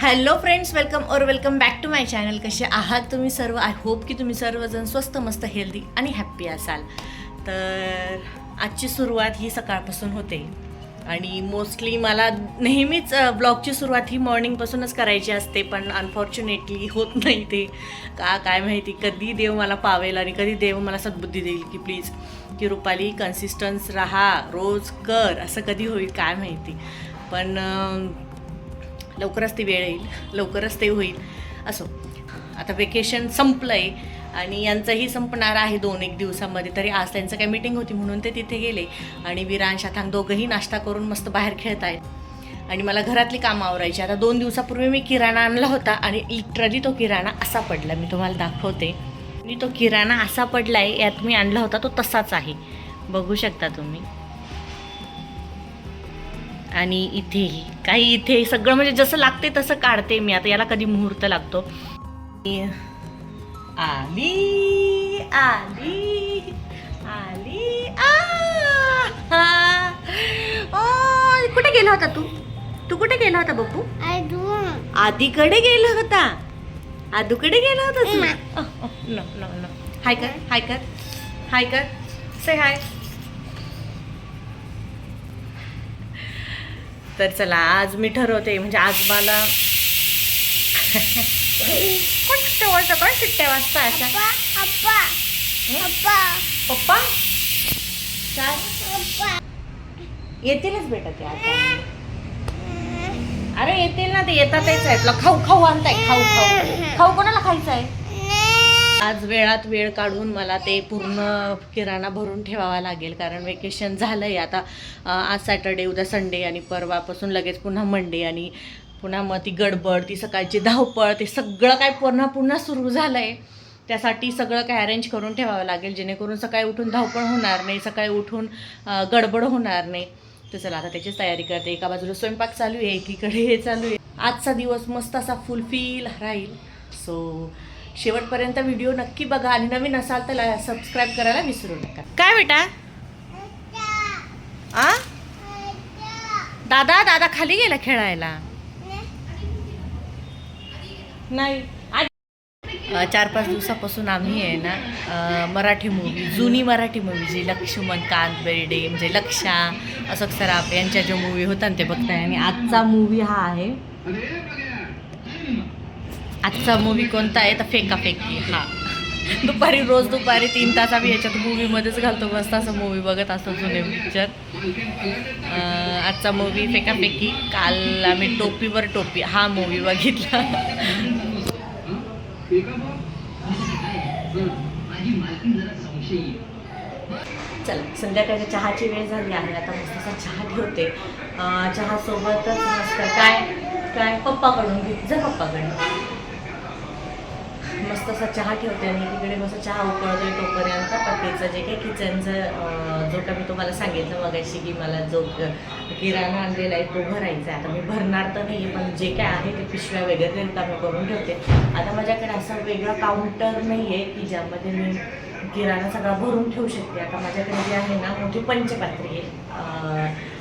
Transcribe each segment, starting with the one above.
Hello friends, welcome back to my channel. कसे आहात तुम्ही सर्व? आय होप की तुम्ही सर्वजण स्वस्त मस्त हेल्दी आणि हॅप्पी असाल. तर आजची सुरुवात ही सकाळपासून होते आणि मोस्टली मला नेहमीच ब्लॉगची सुरुवात ही मॉर्निंगपासूनच करायची असते, पण अनफॉर्च्युनेटली होत नाही ते काय माहिती. कधी देव मला पावेल आणि कधी देव मला सद्बुद्धी देईल की प्लीज की रुपाली कन्सिस्टन्स राहा, रोज कर, असं कधी होईल काय माहिती. पण लवकरच ती वेळ येईल, लवकरच ते होईल. असो, आता वेकेशन संपलं आहे आणि यांचंही संपणार आहे 2-1 दिवसामध्ये. तरी आज त्यांचं काय मीटिंग होती म्हणून ते तिथे गेले आणि विरान शाथांग दोघंही नाश्ता करून मस्त बाहेर खेळत आहेत आणि मला घरातली कामं आवरायची. आता 2 दिवसापूर्वी मी किराणा आणला होता आणि लिटरली तो किराणा असा पडला, मी तुम्हाला दाखवते. आणि तो किराणा असा पडला आहे, यात मी आणला होता तो तसाच आहे, बघू शकता तुम्ही. आणि इथेही काही, इथे सगळं म्हणजे जसं लागते तसं काढते मी. आता याला कधी मुहूर्त लागतो. आली आली आली कुठे गेला होता तू कुठे गेला होता बप्पू? आधीकडे गेला होता, आदूकडे गेला होता तू? नो हाय कर, हाय कर, हाय कर, से हाय. तर चला, आज मी ठरवते, म्हणजे आज मला कोण सुट्ट्या वाजता अशा पप्पा काय येतीलच बेटा ते आता. अरे येतील ना, ते येतातच आहे. तुला खाऊ खाऊ आणताय, खाऊ खाऊ खाऊ कोणाला खायचं आहे? आज वेळात वेळ काढून मला ते पूर्ण किराणा भरून ठेवावा लागेल, कारण वेकेशन झालं आहे आता. आज सॅटर्डे, उद्या संडे आणि परवापासून लगेच पुन्हा मंडे आणि पुन्हा मग ती गडबड, ती सकाळची धावपळ, ते सगळं काय पुन्हा सुरू झालं आहे. त्यासाठी सगळं काय अरेंज करून ठेवावं लागेल, जेणेकरून सकाळी उठून धावपळ होणार नाही, सकाळी उठून गडबड होणार नाही. तर चला, आता त्याचीच तयारी करते. एका बाजूला स्वयंपाक चालू आहे, एकीकडे हे चालू आहे. आजचा दिवस मस्त असा फुलफिल राहील. सो शेवटपर्यंत व्हिडिओ नक्की बघा आणि नवीन असाल तर सबस्क्राईब करायला विसरू नका. काय बेटा? दादा खाली गेला खेळायला? नाही. 4-5 दिवसापासून आम्ही आहे ना मराठी मूवी, जुनी मराठी मूवी जी लक्ष्मणकांत बेर्डे म्हणजे लक्षा, अशोक सराफ यांच्या जो मूवी होता ना ते बघताय. आणि आजचा मूवी हा आहे. आजचा मूवी कोणता आहे तर फेकाफेकी. हा, रोज दुपारी 3 तास आम्ही याच्यात मूवीमध्येच घालतो, मस्त असं मूवी बघत असतो, जुने पिक्चर. आजचा मूवी फेकाफेकी. काल आम्ही टोपीवर टोपी हा मूवी बघितला. चला, संध्याकाळच्या चहाची वेळ झाली आहे. आता मस्त असा चहा ठेवते. चहासोबतच मस्त काय पप्पाकडून घेते, जा पप्पाकडून. मस्त असा चहा ठेवते आणि एकीकडे मस्त चहा उकळतोय तोपर्यंत पत्नीचं जे काही किचनचं जो का मी तुम्हाला सांगितलं मगाशी की मला जो किराणा आणलेला आहे तो भरायचा आहे. आता मी भरणार तर नाही आहे, पण जे काय आहे ते पिशव्या वगैरे रिकाम्या करून ठेवते. आता माझ्याकडे असा वेगळा काउंटर नाही आहे की ज्यामध्ये मी किराणा सगळा भरून ठेवू शकते. आता माझ्याकडे जे आहे ना मोठी पंचपात्री आहे,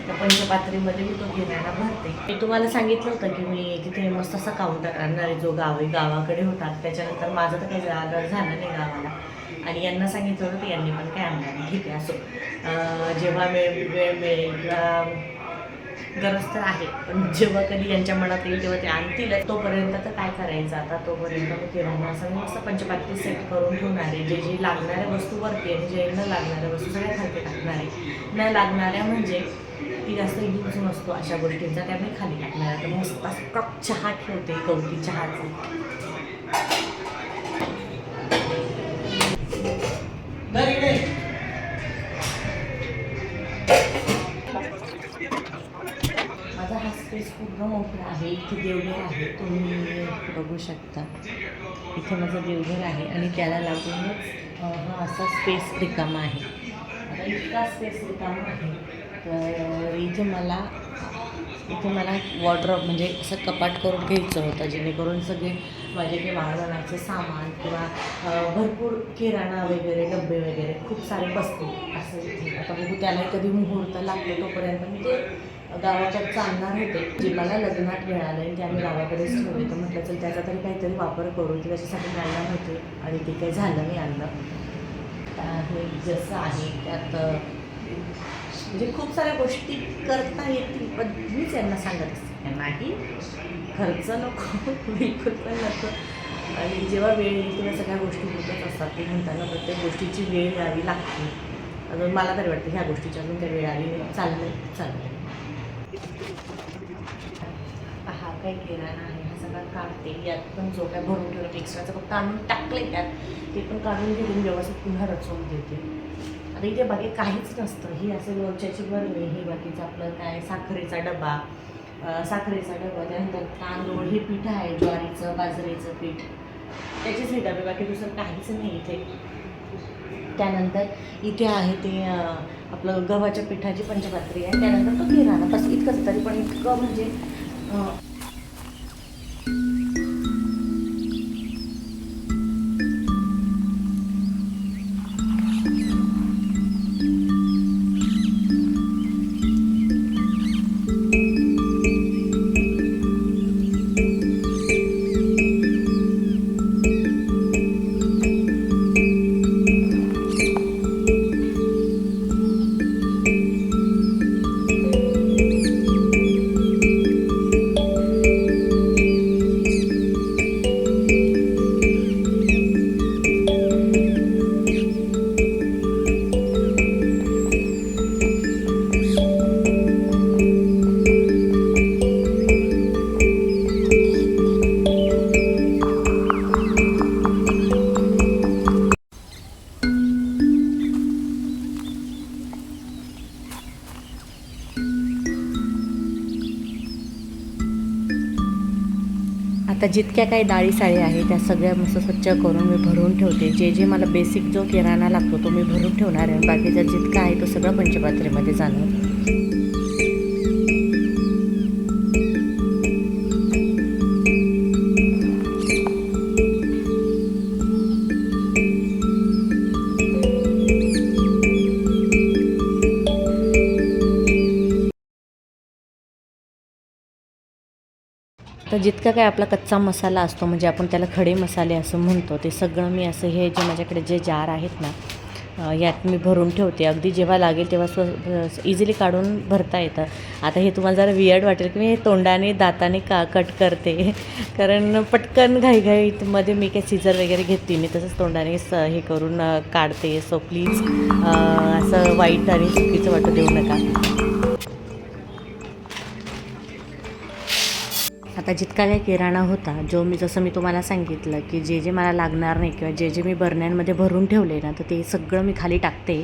त्या पंचपात्रीमध्ये मी तो किराणा भरते. मी तुम्हाला सांगितलं होतं की मी तिथे मस्त असा काउंटर आणणार आहे जो गावाकडे होता. त्याच्यानंतर माझं तर काही झालं नाही गावाला आणि यांना सांगितलं होतं, यांनी पण काय आणणार नाही. ठीक आहे, असो, जेव्हा वेळ मिळेल किंवा गरज तर आहे, पण जेव्हा कधी यांच्या मनात येईल तेव्हा ते आणतील. तोपर्यंत तर काय करायचं, आता तोपर्यंत मग किराणा असं मस्त पंचपात्री सेट करून ठेवणार आहे. जे लागणाऱ्या वस्तू वरती आणि जे न लागणाऱ्या वस्तू सगळ्या खाली टाकणार आहे. न लागणाऱ्या म्हणजे ती जास्त यूज नसतो अशा गोष्टींचा, त्या मी खाली टाकणार आहे. तर मस्त असं कप चहा ठेवते, गवती चहाचं. माझा हा स्पेस पूर्ण मोकळा आहे. इथे देवघर आहे, तुम्ही बघू शकता. इथे माझं देवघर आहे आणि त्याला लागूनच हा असा स्पेस रिकामा आहे. आता इतका स्पेस रिकामा आहे तर इथे मला वॉर्डरोब म्हणजे असं कपाट करून घ्यायचं होतं, जेणेकरून सगळे माझे काही वाळवणाचे सामान किंवा भरपूर किराणा वगैरे डबे वगैरे खूप सारे बसतील असं इथे. आता बघू त्याला कधी मुहूर्त लागतो तोपर्यंत मी ते गावाकडचं आणणार होते, जे मला लग्नात मिळालं आणि ते आम्ही गावाकडेच ठेवले. तर म्हटलं चल त्याचा तरी काहीतरी वापर करू, ते त्याच्यासाठी आणणार होते आणि ते काही झालं नाही आणलं. हे जसं आहे त्यात म्हणजे खूप साऱ्या गोष्टी करता येतील, पण मीच यांना सांगत असते नाही, खर्च नको, बिलकुल पण नको. आणि जेव्हा वेळ येईल तेव्हा सगळ्या गोष्टी होतच असतात. ते म्हणताना प्रत्येक गोष्टीची वेळ यावी लागते. अजून मला तरी वाटतं ह्या गोष्टीची अजून काही वेळ आली नाही. चाललंय. हा काय किराणा आहे, हा सगळा काढते. यात पण जो काय भरून ठेवलं एक्स्ट्राचं फक्त आणून टाकले त्यात, ते पण काढून घेऊन व्यवस्थित पुन्हा रचवून देते. आता इथे बाकी काहीच नसतं. ही असे लोणच्याची बरणी, हे बाकीचं आपलं काय साखरेचा डबा, त्यानंतर तांदूळ, हे पीठ आहे ज्वारीचं बाजरीचं पीठ, त्याचेच हे डबे, बाकी दुसरं काहीच नाही इथे. त्यानंतर इथे आहे ते आपलं गव्हाच्या पिठाची पंचपात्री आहे. त्यानंतर तो किराणा, बस इतकंच. तरी पण इतकं म्हणजे आता जितक्या काही डाळी साळी आहे त्या सगळ्या मस्त स्वच्छ करून मी भरून ठेवते. जे मला बेसिक जो किराणा लागतो तो मी भरून ठेवणार आहे. बाकीचा जितका आहे तो सगळं पंचपात्रेमध्ये जाणार. तर जितका काय आपला कच्चा मसाला असतो, म्हणजे आपण त्याला खडे मसाले असं म्हणतो, ते सगळं मी असं हे जे माझ्याकडे जे जार आहेत ना, यात मी भरून ठेवते. अगदी जेव्हा लागेल तेव्हा इझिली काढून भरता येतं. आता हे तुम्हाला जरा वियर्ड वाटेल की मी हे तोंडाने दाताने कट करते, कारण पटकन घाईघाईमध्ये मी काही सीझर वगैरे घेतली मी तसंच तोंडाने हे करून काढते. सो प्लीज असं वाईट आणि चुकीचं वाटू देऊ नका. आता जितका काही किराणा होता, जो जसं मी तुम्हाला सांगितलं की जे मला लागणार नाही किंवा जे मी बरण्यांमध्ये भरून ठेवले ना, तर ते सगळं मी खाली टाकते,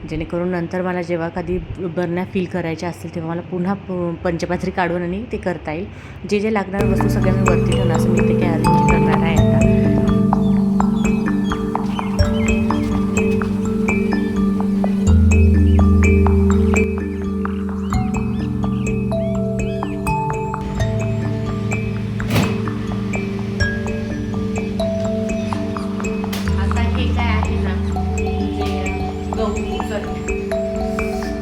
जेणेकरून नंतर मला जेव्हा कधी बरण्या फिल करायच्या असतील तेव्हा मला पुन्हा पंचपात्री काढून आणि ते करता येईल. जे लागणार वस्तू सगळ्या मी वरती ठेवणार, असं मी ते काय अरेंज करणार आहे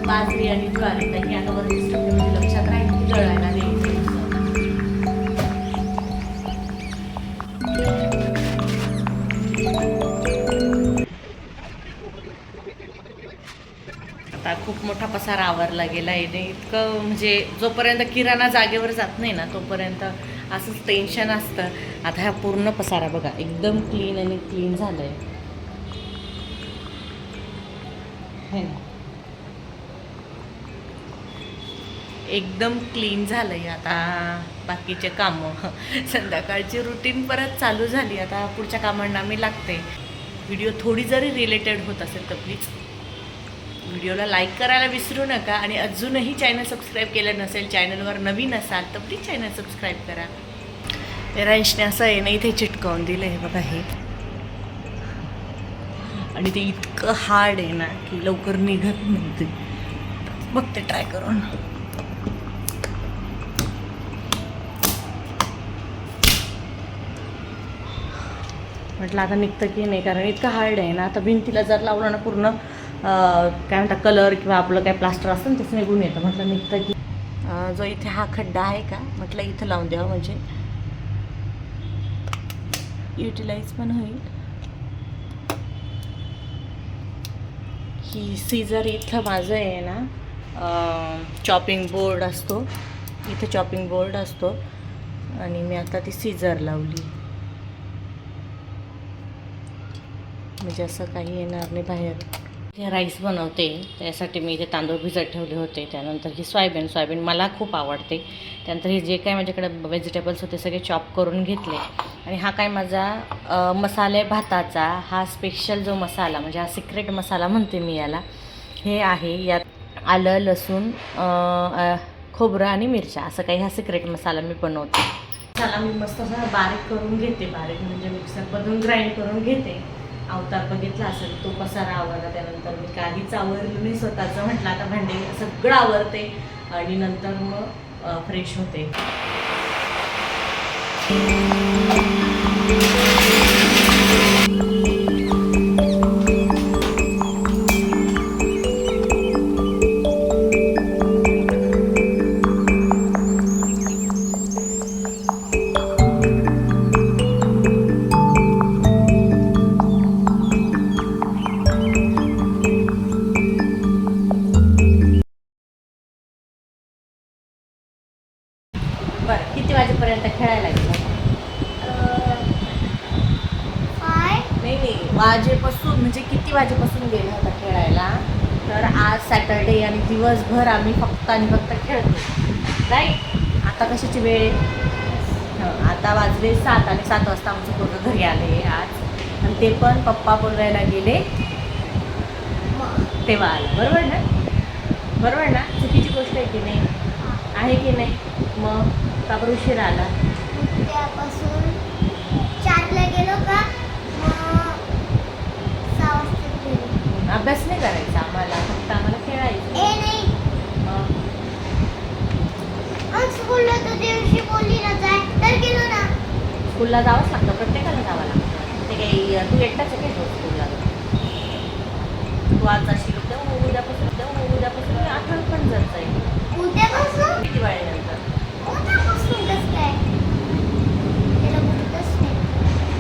बाजरी आणि ज्वारी, तर ही आता वरतीच ठेवते, म्हणजे लक्षात राहील की दळायला द्यायचं. आता खूप मोठा पसारा आवरला गेला आहे. इतकं म्हणजे जोपर्यंत किराणा जागेवर जात नाही ना तोपर्यंत असंच टेन्शन असतं. आता हा पूर्ण पसारा बघा एकदम क्लीन आणि क्लीन झालं आहे ना, एकदम क्लीन झालं आहे. आता बाकीचे कामं, संध्याकाळची रुटीन परत चालू झाली. आता पुढच्या कामांना मी लागते. व्हिडिओ थोडी जरी रिलेटेड होत असेल तर प्लीज व्हिडिओला लाईक करायला विसरू नका. आणि अजूनही चॅनल सबस्क्राईब केलं नसेल, चॅनलवर नवीन असाल तर प्लीज चॅनल सबस्क्राईब करा. पेरांशने असं आहे ना इथे चिटकवून दिलं आहे बघा हे, आणि ते इतकं हार्ड आहे ना की लवकर निघत नाही ते. बघते ट्राय करून. म्हटलं आता निघतं की नाही, कारण इतकं हार्ड आहे ना. आता भिंतीला जर लावलं ना पूर्ण काय म्हणतात कलर किंवा आपलं काय प्लास्टर असतं ना तसं निघून येतं. म्हटलं निघतं की जो इथे हा खड्डा आहे का म्हटलं इथं लावून द्यावं म्हणजे युटिलाइज पण होईल. ही सीझर इथं माझं आहे ना चॉपिंग बोर्ड असतो, इथं चॉपिंग बोर्ड असतो आणि मी आता ती सीझर लावली म्हणजे असं काही येणार नाही बाहेर. हे राईस बनवते त्यासाठी मी इथे तांदूळ भिजत ठेवले होते. त्यानंतर ही सोयाबीन मला खूप आवडते. त्यानंतर हे जे काय माझ्याकडे व्हेजिटेबल्स होते सगळे चॉप करून घेतले. आणि हा काय माझा मसाले भाताचा हा स्पेशल जो मसाला म्हणजे हा सिक्रेट मसाला म्हणते मी याला, हे आहे. यात आलं लसूण खोबरं आणि मिरच्या असं काही हा सिक्रेट मसाला मी बनवते. मसाला मी मस्त असा बारीक करून घेते, बारीक म्हणजे मिक्सरमधून ग्राइंड करून घेते. अवतार बघितला असेल तो पसारा आवरला, त्यानंतर मी काहीच आवरलं नाही स्वतःचं. म्हटलं आता भांडे सगळं आवरते आणि नंतर मग फ्रेश होते. बरं, किती वाजेपर्यंत खेळायला गेलं? नाही वाजेपासून म्हणजे किती वाजेपासून गेला होता खेळायला? तर आज सॅटर्डे आणि दिवसभर आम्ही फक्त आणि फक्त खेळतो राईट. आता कशाची वेळ? आता वाजले 7 आणि 7 वाजता आमचं पोरगं घरी आले आज. आणि ते पण पप्पा बोलवायला गेले तेव्हा आलं. बरोबर ना? बरोबर ना? चुकीची गोष्ट आहे की नाही? आहे की नाही? मग का बरं उशीर आला? त्यापासून 4ला गेलो का मग 6 वाजता गेलो. अभ्यास नाही करायचा आम्हाला, फक्त आम्हाला खेळायचं. नाही मग स्कूलला तर दिवशी बोलली ना जाय तर गेलो ना. स्कूलला जावंच लागतं, प्रत्येकाला जावं लागतं. ते काही तू एकटाच आहे काय स्कूलला? तू आज जाशील उद्यापासून मी आठवण पण जात जाईल. उद्यापासून किती वेळेनंतर? उद्यापासून कसं काय? त्याला बोलतच नाही.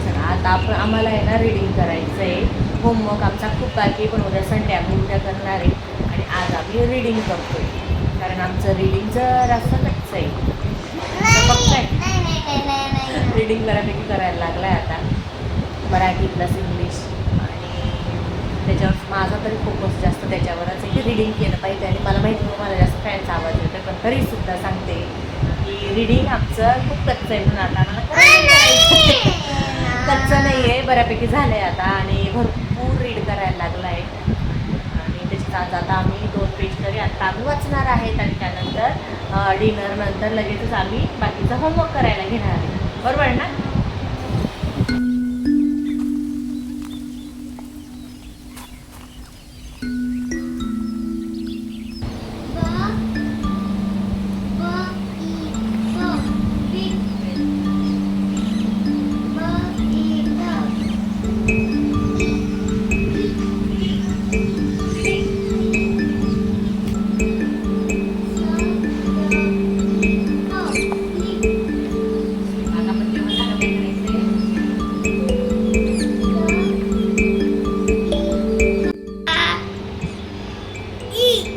चला आता आम्हाला आहे ना रीडिंग करायचं आहे. होमवर्क आमचा खूप बाकी, पण उद्या संडे आम्ही उद्या करणार आहे. आणि आज आम्ही रीडिंग करतोय कारण आमचं रीडिंग जर असं कच्चं आहे. रीडिंग बऱ्यापैकी करायला लागलाय आता, मराठी प्लस इंग्लिश. आणि त्याच्यावर माझा तरी फोकस जास्त त्याच्यावरच आहे की रीडिंग केलं पाहिजे. आणि मला माहिती आहे मला जास्त फॅनचा आवाज येतो, पण तरीसुद्धा सांगते की रीडिंग आमचं खूप कच्चं आहे. म्हणून आता आम्हाला कच्चं नाही आहे, बऱ्यापैकी झालं आहे आता. आणि भरपूर रीड करायला लागला आहे. आणि त्याच्यात आता आम्ही 2 पेज तरी आत्ता आम्ही वाचणार आहेत. आणि त्यानंतर डिनर नंतर लगेचच आम्ही बाकीचा होमवर्क करायला घेणार आहे. बरोबर ना?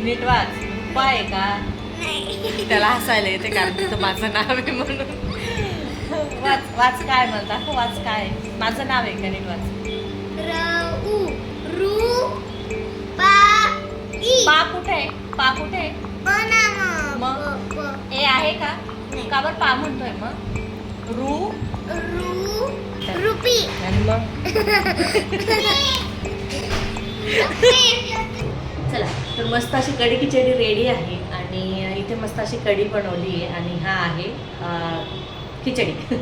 नीट वाच. पाय का? त्याला हसायला येते कारण तिथं माझं नाव आहे म्हणून. वाच काय म्हणता? वाच काय? माझं नाव आहे का? नीट वाच. पा कुठे आहे? पा कुठे आहे? मग ए आहे का? का बरं पा म्हणतोय मग? रुपी. आणि मग चला तर मस्त अशी कढी खिचडी रेडी आहे. आणि इथे मस्त अशी कढी बनवली आहे. आणि हा आहे खिचडी.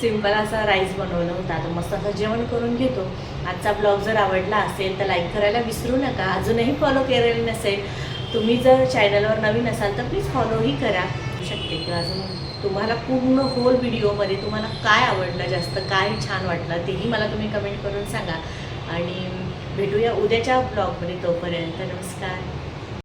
सिंपल असा राईस बनवलं होता. आता मस्त असं जेवण करून घेतो. आजचा ब्लॉग जर आवडला असेल तर लाईक करायला विसरू नका. अजूनही फॉलो केलेलं नसेल, तुम्ही जर चॅनलवर नवीन असाल तर प्लीज फॉलोही करा शकते. किंवा अजून तुम्हाला पूर्ण होल व्हिडिओमध्ये तुम्हाला काय आवडलं, जास्त काय छान वाटलं तेही मला तुम्ही कमेंट करून सांगा. आणि भेटूया उद्याच्या ब्लॉगमध्ये. तोपर्यंत नमस्कार.